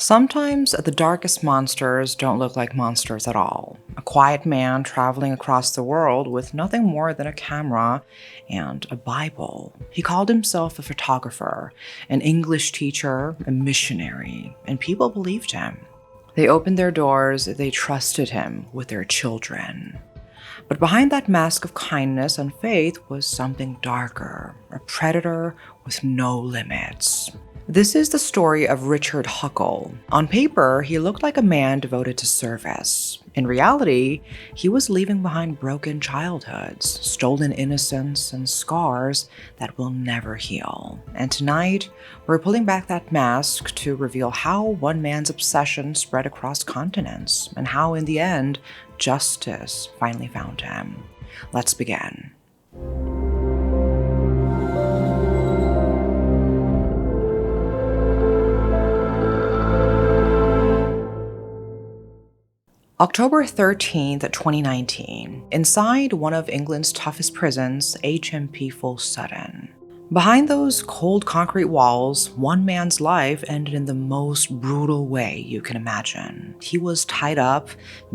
Sometimes the darkest monsters don't look like monsters at all. A quiet man traveling across the world with nothing more than a camera and a Bible. He called himself a photographer, an English teacher, a missionary, and people believed him. They opened their doors, they trusted him with their children. But behind that mask of kindness and faith was something darker, a predator with no limits. This is the story of Richard Huckle. On paper, he looked like a man devoted to service. In reality, he was leaving behind broken childhoods, stolen innocence, and scars that will never heal. And tonight, we're pulling back that mask to reveal how one man's obsession spread across continents, and how, in the end, justice finally found him. Let's begin. October 13th, 2019, inside one of England's toughest prisons, HMP Full Sutton. Behind those cold concrete walls, one man's life ended in the most brutal way you can imagine. He was tied up,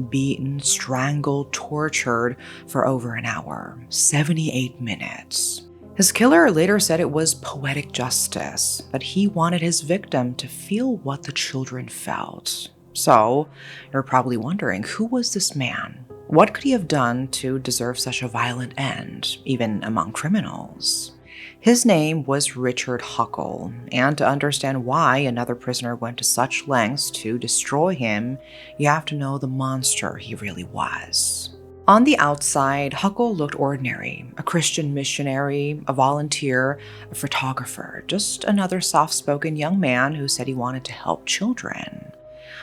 beaten, strangled, tortured for over an hour, 78 minutes. His killer later said it was poetic justice, that he wanted his victim to feel what the children felt. So, you're probably wondering, who was this man? What could he have done to deserve such a violent end, even among criminals? His name was Richard Huckle, and to understand why another prisoner went to such lengths to destroy him, you have to know the monster he really was. On the outside, Huckle looked ordinary, a Christian missionary, a volunteer, a photographer, just another soft-spoken young man who said he wanted to help children.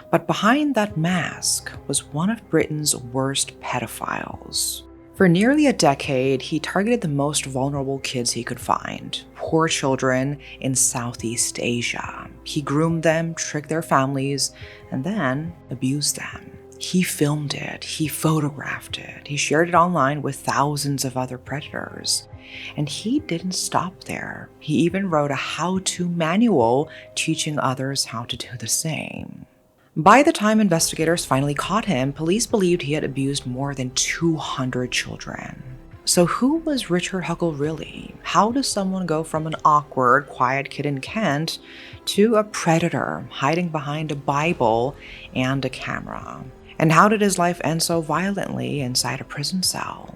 But behind that mask was one of Britain's worst pedophiles. For nearly a decade, he targeted the most vulnerable kids he could find, poor children in Southeast Asia. He groomed them, tricked their families, and then abused them. He filmed it, he photographed it, he shared it online with thousands of other predators. And he didn't stop there. He even wrote a how-to manual teaching others how to do the same. By the time investigators finally caught him, police believed he had abused more than 200 children. So who was Richard Huckle really? How does someone go from an awkward, quiet kid in Kent to a predator hiding behind a Bible and a camera? And how did his life end so violently inside a prison cell?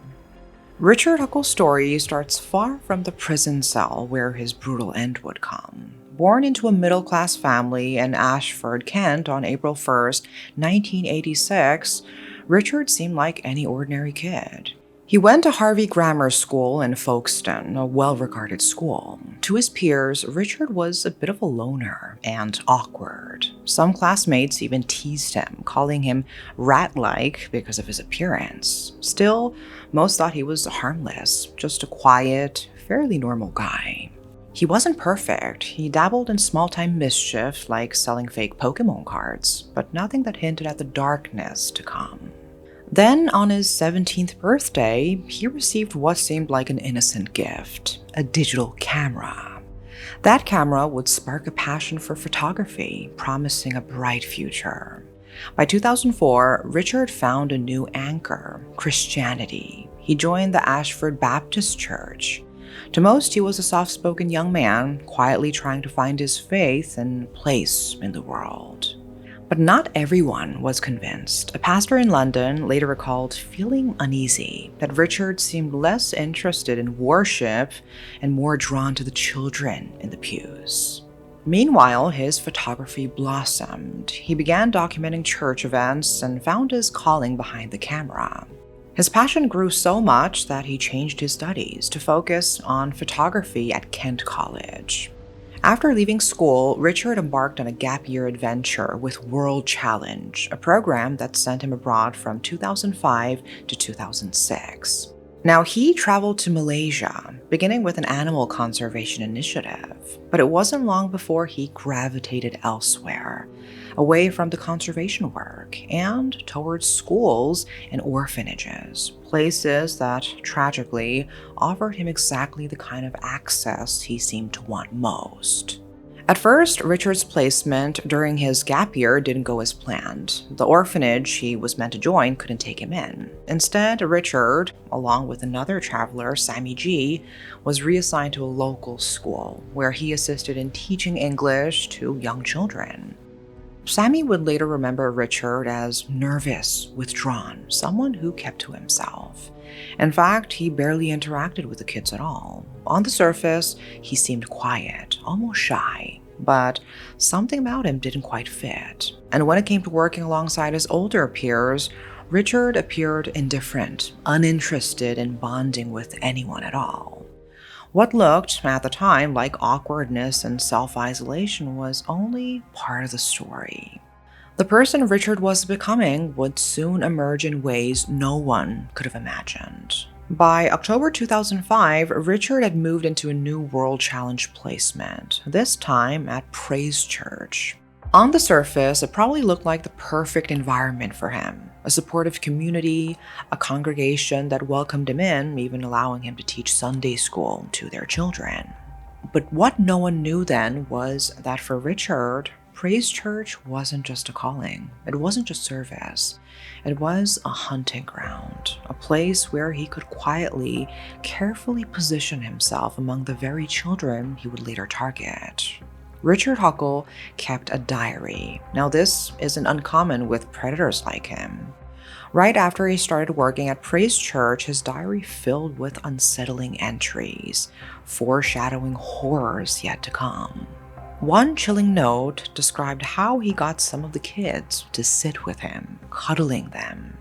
Richard Huckle's story starts far from the prison cell where his brutal end would come. Born into a middle-class family in Ashford, Kent on April 1st, 1986, Richard seemed like any ordinary kid. He went to Harvey Grammar School in Folkestone, a well-regarded school. To his peers, Richard was a bit of a loner and awkward. Some classmates even teased him, calling him rat-like because of his appearance. Still, most thought he was harmless, just a quiet, fairly normal guy. He wasn't perfect. He dabbled in small-time mischief like selling fake Pokemon cards, but nothing that hinted at the darkness to come. Then, on his 17th birthday, he received what seemed like an innocent gift, a digital camera. That camera would spark a passion for photography, promising a bright future. By 2004, Richard found a new anchor, Christianity. He joined the Ashford Baptist Church. To most, he was a soft-spoken young man, quietly trying to find his faith and place in the world. But not everyone was convinced. A pastor in London later recalled feeling uneasy, that Richard seemed less interested in worship and more drawn to the children in the pews. Meanwhile, his photography blossomed. He began documenting church events and found his calling behind the camera. His passion grew so much that he changed his studies to focus on photography at Kent College. After leaving school, Richard embarked on a gap-year adventure with World Challenge, a program that sent him abroad from 2005 to 2006. Now, he traveled to Malaysia, beginning with an animal conservation initiative, but it wasn't long before he gravitated elsewhere, away from the conservation work and towards schools and orphanages, places that, tragically, offered him exactly the kind of access he seemed to want most. At first, Richard's placement during his gap year didn't go as planned. The orphanage he was meant to join couldn't take him in. Instead, Richard, along with another traveler, Sammy G, was reassigned to a local school where he assisted in teaching English to young children. Sammy would later remember Richard as nervous, withdrawn, someone who kept to himself. In fact, he barely interacted with the kids at all. On the surface, he seemed quiet, almost shy, but something about him didn't quite fit. And when it came to working alongside his older peers, Richard appeared indifferent, uninterested in bonding with anyone at all. What looked, at the time, like awkwardness and self-isolation was only part of the story. The person Richard was becoming would soon emerge in ways no one could have imagined. By October 2005, Richard had moved into a new World Challenge placement, this time at Praise Church. On the surface, it probably looked like the perfect environment for him. A supportive community, a congregation that welcomed him in, even allowing him to teach Sunday school to their children. But what no one knew then was that for Richard, Praise Church wasn't just a calling. It wasn't just service. It was a hunting ground, a place where he could quietly, carefully position himself among the very children he would later target. Richard Huckle kept a diary. Now, this isn't uncommon with predators like him. Right after he started working at Praise Church, his diary filled with unsettling entries, foreshadowing horrors yet to come. One chilling note described how he got some of the kids to sit with him, cuddling them.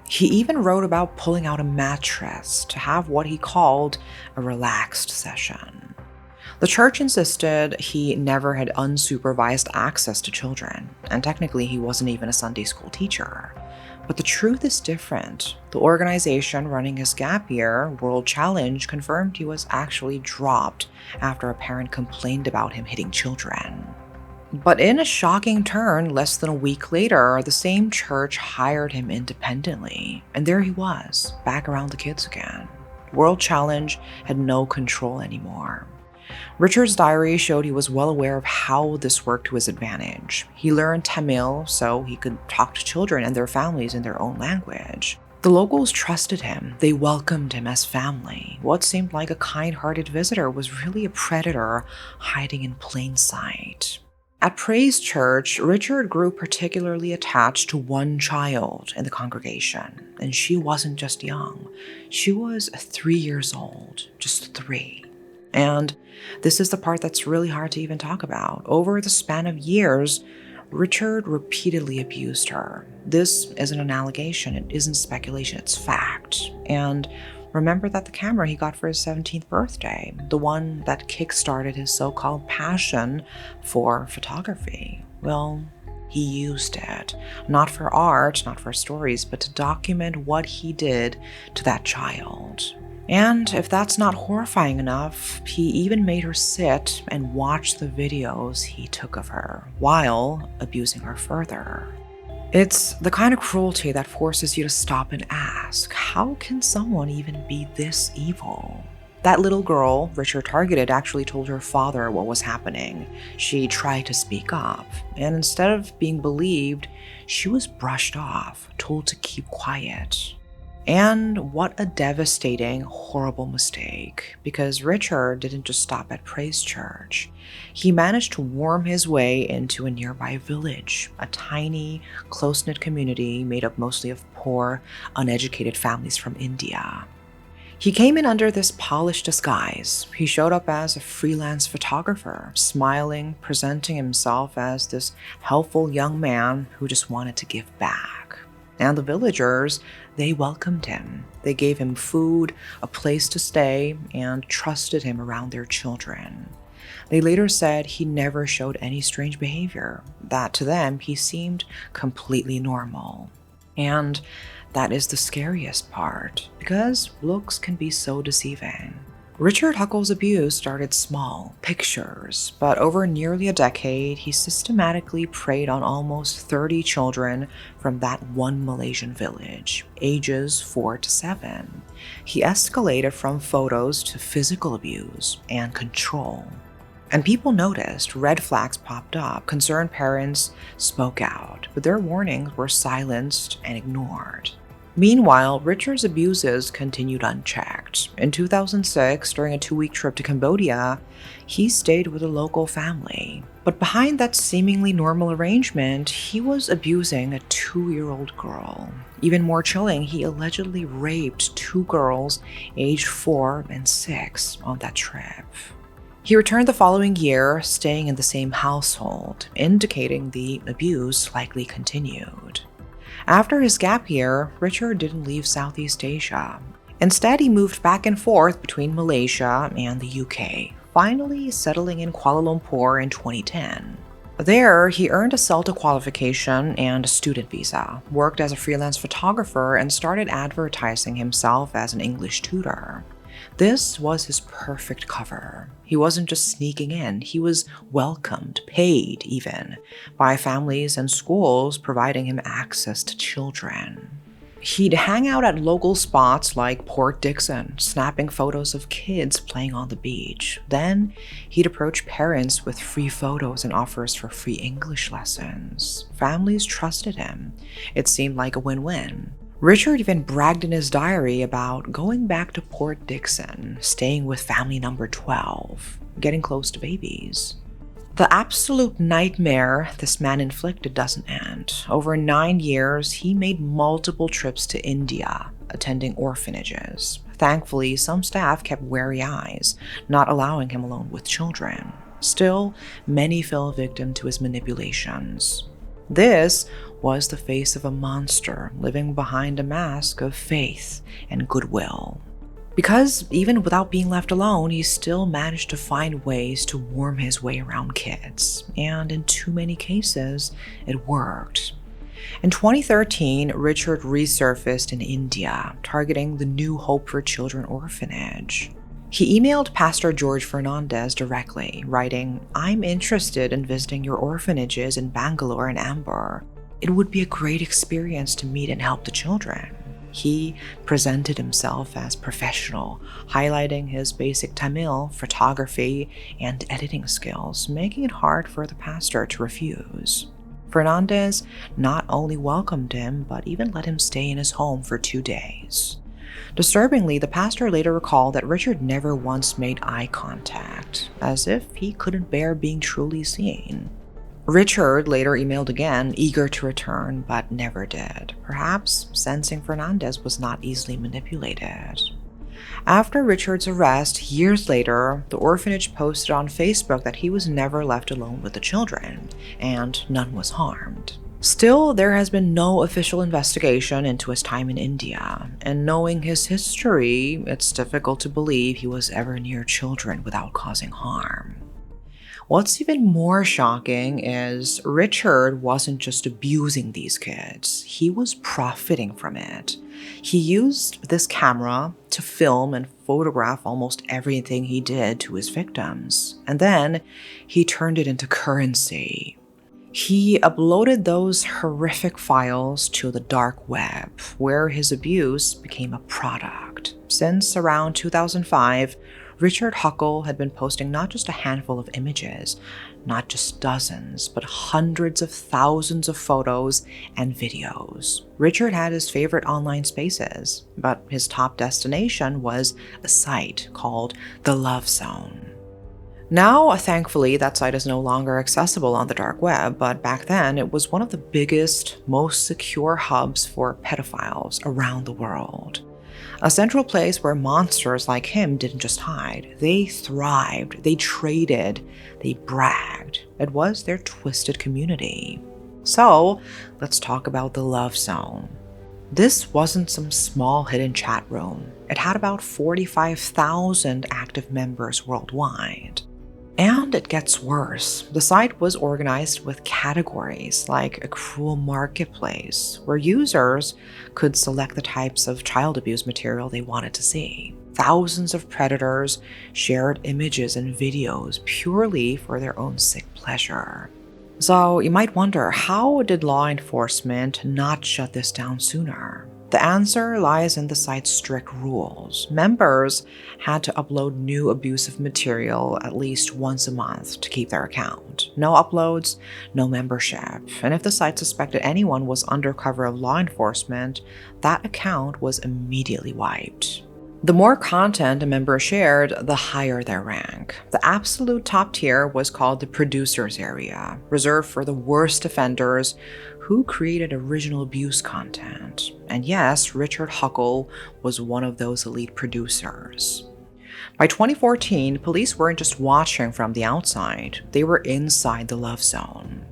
He even wrote about pulling out a mattress to have what he called a relaxed session. The church insisted he never had unsupervised access to children, and technically he wasn't even a Sunday school teacher. But the truth is different. The organization running his gap year, World Challenge, confirmed he was actually dropped after a parent complained about him hitting children. But in a shocking turn, less than a week later, the same church hired him independently, and there he was, back around the kids again. World Challenge had no control anymore. Richard's diary showed he was well aware of how this worked to his advantage. He learned Tamil so he could talk to children and their families in their own language. The locals trusted him. They welcomed him as family. What seemed like a kind-hearted visitor was really a predator hiding in plain sight. At Praise Church, Richard grew particularly attached to one child in the congregation, and she wasn't just young. She was 3 years old, just 3. And this is the part that's really hard to even talk about. Over the span of years, Richard repeatedly abused her. This isn't an allegation, it isn't speculation, it's fact. And remember that the camera he got for his 17th birthday, the one that kickstarted his so-called passion for photography, well, he used it, not for art, not for stories, but to document what he did to that child. And if that's not horrifying enough, he even made her sit and watch the videos he took of her while abusing her further. It's the kind of cruelty that forces you to stop and ask, how can someone even be this evil? That little girl Richard targeted actually told her father what was happening. She tried to speak up, and instead of being believed, she was brushed off, told to keep quiet. And what a devastating, horrible mistake, because Richard didn't just stop at Praise Church. He managed to worm his way into a nearby village, a tiny, close-knit community made up mostly of poor, uneducated families from India. He came in under this polished disguise. He showed up as a freelance photographer, smiling, presenting himself as this helpful young man who just wanted to give back. And the villagers, they welcomed him. They gave him food, a place to stay, and trusted him around their children. They later said he never showed any strange behavior, that to them he seemed completely normal. And that is the scariest part, because looks can be so deceiving. Richard Huckle's abuse started small, pictures, but over nearly a decade, he systematically preyed on almost 30 children from that one Malaysian village, ages 4 to 7. He escalated from photos to physical abuse and control. And people noticed, red flags popped up, concerned parents spoke out, but their warnings were silenced and ignored. Meanwhile, Richard's abuses continued unchecked. In 2006, during a 2-week trip to Cambodia, he stayed with a local family. But behind that seemingly normal arrangement, he was abusing a 2-year-old girl. Even more chilling, he allegedly raped 2 girls aged 4 and 6 on that trip. He returned the following year, staying in the same household, indicating the abuse likely continued. After his gap year, Richard didn't leave Southeast Asia. Instead, he moved back and forth between Malaysia and the UK, finally settling in Kuala Lumpur in 2010. There, he earned a CELTA qualification and a student visa, worked as a freelance photographer, and started advertising himself as an English tutor. This was his perfect cover. He wasn't just sneaking in, he was welcomed, paid even, by families and schools, providing him access to children. He'd hang out at local spots like Port Dickson, snapping photos of kids playing on the beach. Then, he'd approach parents with free photos and offers for free English lessons. Families trusted him. It seemed like a win-win. Richard even bragged in his diary about going back to Port Dickson, staying with family number 12, getting close to babies. The absolute nightmare this man inflicted doesn't end. Over 9 years, he made multiple trips to India, attending orphanages. Thankfully, some staff kept wary eyes, not allowing him alone with children. Still, many fell victim to his manipulations. This was the face of a monster living behind a mask of faith and goodwill. Because even without being left alone, he still managed to find ways to worm his way around kids. And in too many cases, it worked. In 2013, Richard resurfaced in India, targeting the New Hope for Children orphanage. He emailed Pastor George Fernandez directly, writing, "I'm interested in visiting your orphanages in Bangalore and Amber. It would be a great experience to meet and help the children." He presented himself as professional, highlighting his basic Tamil, photography, and editing skills, making it hard for the pastor to refuse. Fernandez not only welcomed him, but even let him stay in his home for 2 days. Disturbingly, the pastor later recalled that Richard never once made eye contact, as if he couldn't bear being truly seen. Richard later emailed again, eager to return, but never did, perhaps sensing Fernandez was not easily manipulated. After Richard's arrest, years later, the orphanage posted on Facebook that he was never left alone with the children, and none was harmed. Still, there has been no official investigation into his time in India, and knowing his history, it's difficult to believe he was ever near children without causing harm. What's even more shocking is Richard wasn't just abusing these kids, he was profiting from it. He used this camera to film and photograph almost everything he did to his victims, and then he turned it into currency. He uploaded those horrific files to the dark web, where his abuse became a product. Since around 2005, Richard Huckle had been posting not just a handful of images, not just dozens, but hundreds of thousands of photos and videos. Richard had his favorite online spaces, but his top destination was a site called The Love Zone. Now, thankfully, that site is no longer accessible on the dark web, but back then it was one of the biggest, most secure hubs for pedophiles around the world. A central place where monsters like him didn't just hide. They thrived, they traded, they bragged. It was their twisted community. So, let's talk about the Love Zone. This wasn't some small hidden chat room. It had about 45,000 active members worldwide. And it gets worse. The site was organized with categories like a cruel marketplace, where users could select the types of child abuse material they wanted to see. Thousands of predators shared images and videos purely for their own sick pleasure. So you might wonder, how did law enforcement not shut this down sooner? The answer lies in the site's strict rules. Members had to upload new abusive material at least once a month to keep their account. No uploads, no membership. And if the site suspected anyone was under cover of law enforcement, that account was immediately wiped. The more content a member shared, the higher their rank. The absolute top tier was called the producers area, reserved for the worst offenders who created original abuse content. And yes, Richard Huckle was one of those elite producers. By 2014, police weren't just watching from the outside, they were inside the love zone.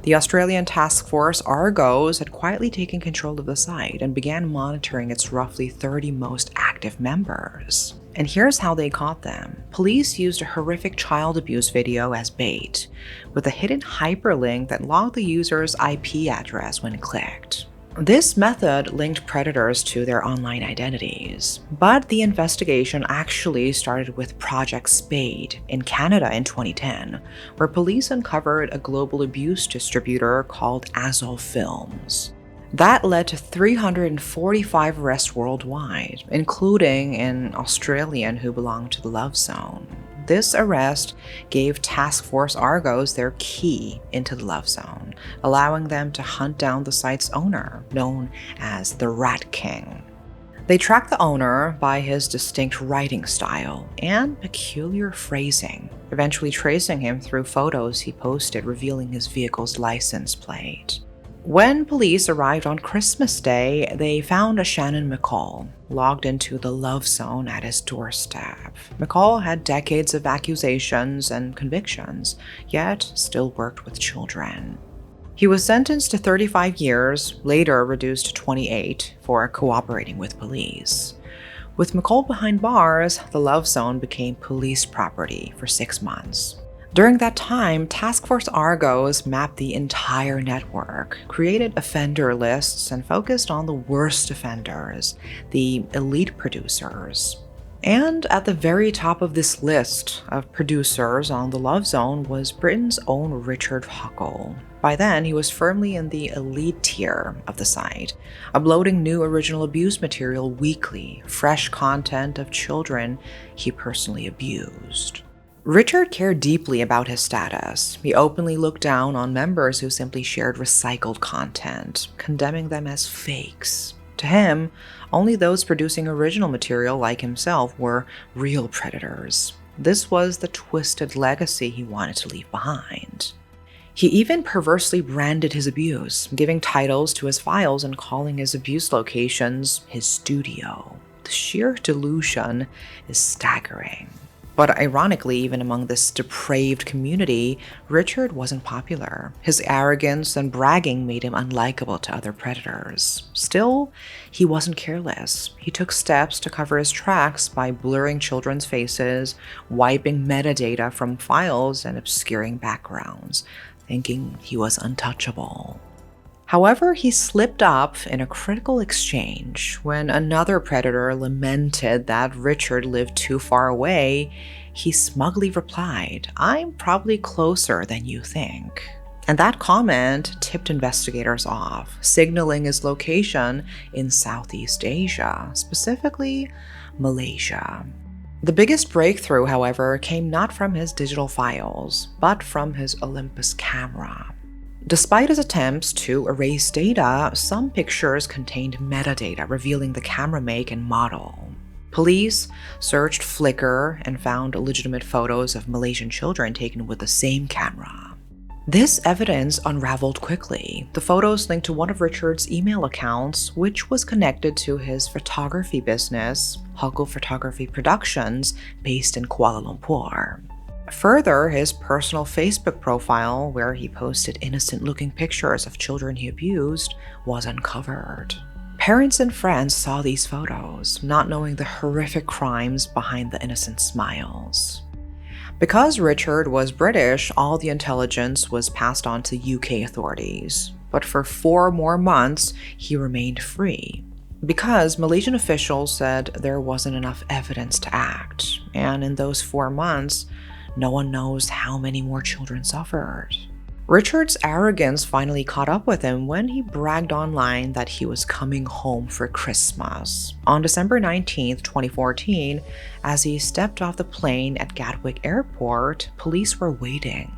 The Australian task force Argos had quietly taken control of the site and began monitoring its roughly 30 most active members. And here's how they caught them. Police used a horrific child abuse video as bait, with a hidden hyperlink that logged the user's IP address when clicked. This method linked predators to their online identities, but the investigation actually started with Project Spade in Canada in 2010, where police uncovered a global abuse distributor called Azul Films. That led to 345 arrests worldwide, including an Australian who belonged to the Love Zone. This arrest gave Task Force Argos their key into the Love Zone, allowing them to hunt down the site's owner, known as the Rat King. They tracked the owner by his distinct writing style and peculiar phrasing, eventually tracing him through photos he posted revealing his vehicle's license plate. When police arrived on Christmas Day, they found a Shannon McCall logged into the Love Zone at his doorstep. McCall had decades of accusations and convictions, yet still worked with children. He was sentenced to 35 years, later reduced to 28, for cooperating with police. With McCall behind bars, the Love Zone became police property for 6 months. During that time, Task Force Argos mapped the entire network, created offender lists, and focused on the worst offenders, the elite producers. And at the very top of this list of producers on the Love Zone was Britain's own Richard Huckle. By then, he was firmly in the elite tier of the site, uploading new original abuse material weekly, fresh content of children he personally abused. Richard cared deeply about his status. He openly looked down on members who simply shared recycled content, condemning them as fakes. To him, only those producing original material like himself were real predators. This was the twisted legacy he wanted to leave behind. He even perversely branded his abuse, giving titles to his files and calling his abuse locations his studio. The sheer delusion is staggering. But ironically, even among this depraved community, Richard wasn't popular. His arrogance and bragging made him unlikable to other predators. Still, he wasn't careless. He took steps to cover his tracks by blurring children's faces, wiping metadata from files, and obscuring backgrounds, thinking he was untouchable. However, he slipped up in a critical exchange. When another predator lamented that Richard lived too far away, he smugly replied, "I'm probably closer than you think." And that comment tipped investigators off, signaling his location in Southeast Asia, specifically Malaysia. The biggest breakthrough, however, came not from his digital files, but from his Olympus camera. Despite his attempts to erase data, some pictures contained metadata revealing the camera make and model. Police searched Flickr and found legitimate photos of Malaysian children taken with the same camera. This evidence unraveled quickly. The photos linked to one of Richard's email accounts, which was connected to his photography business, Huckle Photography Productions, based in Kuala Lumpur. Further, his personal Facebook profile, where he posted innocent-looking pictures of children he abused, was uncovered. Parents and friends saw these photos, not knowing the horrific crimes behind the innocent smiles. Because Richard was British, all the intelligence was passed on to UK authorities. But for 4 more months, he remained free. Because Malaysian officials said there wasn't enough evidence to act, and in those 4 months, no one knows how many more children suffered. Richard's arrogance finally caught up with him when he bragged online that he was coming home for Christmas. On December 19th, 2014, as he stepped off the plane at Gatwick Airport, police were waiting.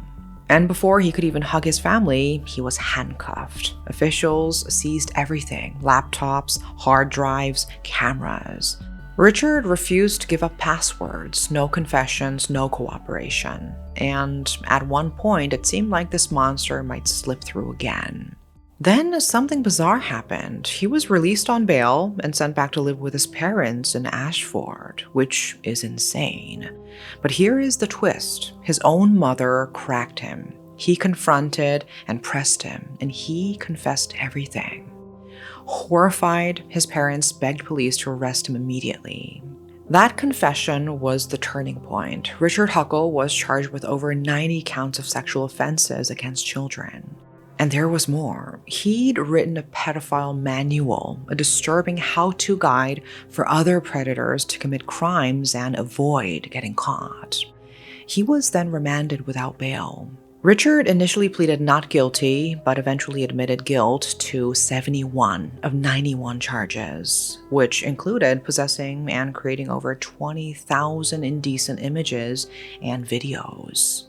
And before he could even hug his family, he was handcuffed. Officials seized everything: laptops, hard drives, cameras. Richard refused to give up passwords, no confessions, no cooperation. And at one point, it seemed like this monster might slip through again. Then something bizarre happened. He was released on bail and sent back to live with his parents in Ashford, which is insane. But here is the twist. His own mother cracked him. He confronted and pressed him, and he confessed everything. Horrified, his parents begged police to arrest him immediately. That confession was the turning point. Richard Huckle was charged with over 90 counts of sexual offenses against children. And there was more. He'd written a pedophile manual, a disturbing how-to guide for other predators to commit crimes and avoid getting caught. He was then remanded without bail. Richard initially pleaded not guilty, but eventually admitted guilt to 71 of 91 charges, which included possessing and creating over 20,000 indecent images and videos.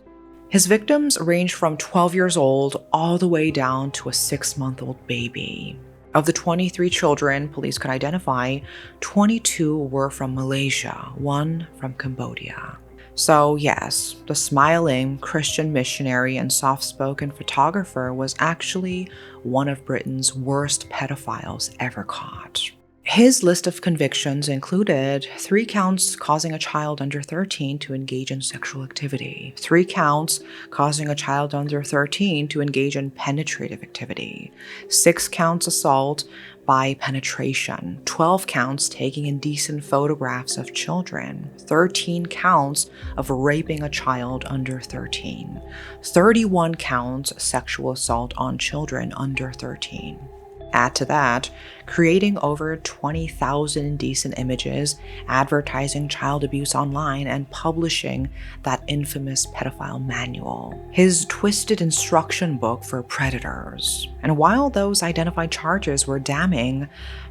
His victims ranged from 12 years old all the way down to a 6-month-old baby. Of the 23 children police could identify, 22 were from Malaysia, 1 from Cambodia. So yes, the smiling Christian missionary and soft-spoken photographer was actually one of Britain's worst pedophiles ever caught. His list of convictions included 3 counts causing a child under 13 to engage in sexual activity, 3 counts causing a child under 13 to engage in penetrative activity, 6 counts assault by penetration, 12 counts taking indecent photographs of children, 13 counts of raping a child under 13, 31 counts sexual assault on children under 13. Add to that, creating over 20,000 indecent images, advertising child abuse online, and publishing that infamous pedophile manual, his twisted instruction book for predators. And while those identified charges were damning,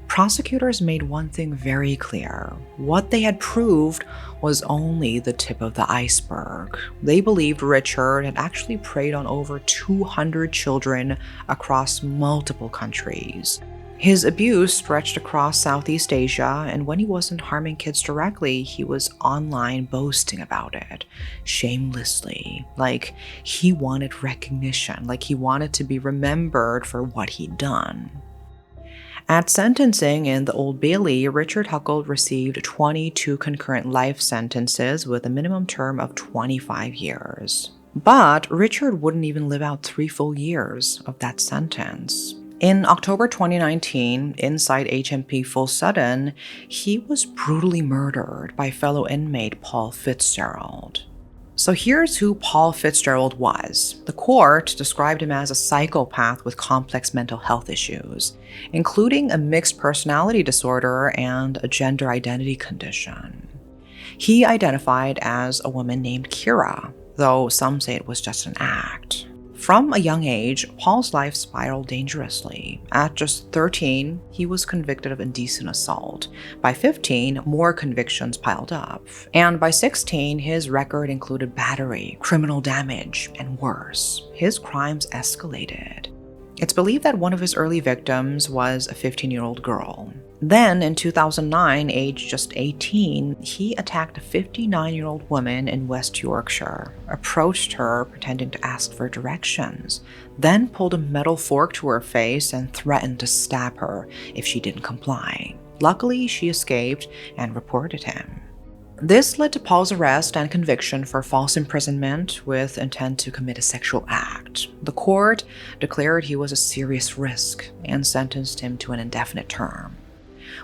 prosecutors made one thing very clear. What they had proved was only the tip of the iceberg. They believed Richard had actually preyed on over 200 children across multiple countries. His abuse stretched across Southeast Asia, and when he wasn't harming kids directly, he was online boasting about it, shamelessly, like he wanted recognition, like he wanted to be remembered for what he'd done. At sentencing in the Old Bailey, Richard Huckle received 22 concurrent life sentences with a minimum term of 25 years. But Richard wouldn't even live out 3 full years of that sentence. In October 2019, inside HMP Full Sutton, he was brutally murdered by fellow inmate Paul Fitzgerald. So here's who Paul Fitzgerald was. The court described him as a psychopath with complex mental health issues, including a mixed personality disorder and a gender identity condition. He identified as a woman named Kira, though some say it was just an act. From a young age, Paul's life spiraled dangerously. At just 13, he was convicted of indecent assault. By 15, more convictions piled up. And by 16, his record included battery, criminal damage, and worse. His crimes escalated. It's believed that one of his early victims was a 15-year-old girl. Then, in 2009, aged just 18, he attacked a 59-year-old woman in West Yorkshire, approached her pretending to ask for directions, then pulled a metal fork to her face and threatened to stab her if she didn't comply. Luckily, she escaped and reported him. This led to Paul's arrest and conviction for false imprisonment with intent to commit a sexual act. The court declared he was a serious risk and sentenced him to an indefinite term.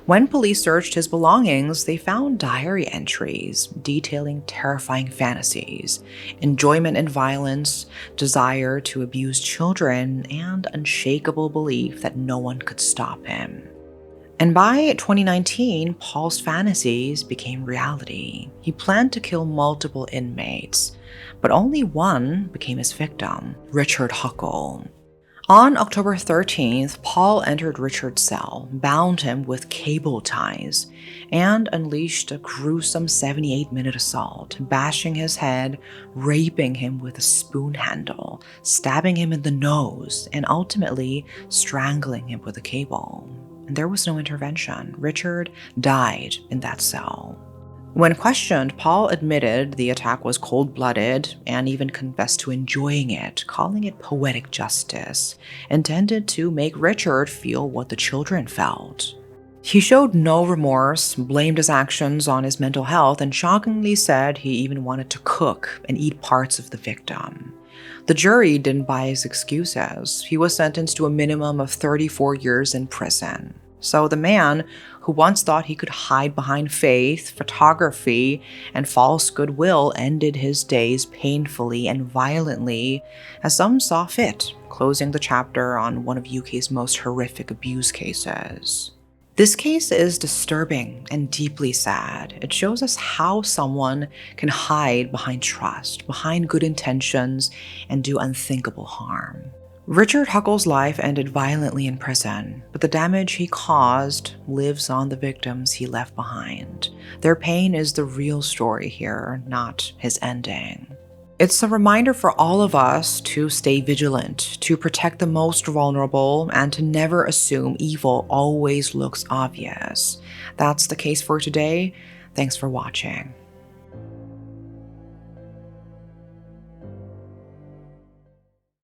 When police searched his belongings, they found diary entries detailing terrifying fantasies, enjoyment in violence, desire to abuse children, and unshakable belief that no one could stop him. And by 2019, Paul's fantasies became reality. He planned to kill multiple inmates, but only one became his victim, Richard Huckle. On October 13th, Paul entered Richard's cell, bound him with cable ties, and unleashed a gruesome 78-minute assault, bashing his head, raping him with a spoon handle, stabbing him in the nose, and ultimately strangling him with a cable. And there was no intervention. Richard died in that cell. When questioned, Paul admitted the attack was cold-blooded and even confessed to enjoying it, calling it poetic justice, intended to make Richard feel what the children felt. He showed no remorse, blamed his actions on his mental health, and shockingly said he even wanted to cook and eat parts of the victim. The jury didn't buy his excuses. He was sentenced to a minimum of 34 years in prison. So the man who once thought he could hide behind faith, photography, and false goodwill ended his days painfully and violently as some saw fit, closing the chapter on one of UK's most horrific abuse cases. This case is disturbing and deeply sad. It shows us how someone can hide behind trust, behind good intentions, and do unthinkable harm. Richard Huckle's life ended violently in prison, but the damage he caused lives on the victims he left behind. Their pain is the real story here, not his ending. It's a reminder for all of us to stay vigilant, to protect the most vulnerable, and to never assume evil always looks obvious. That's the case for today. Thanks for watching.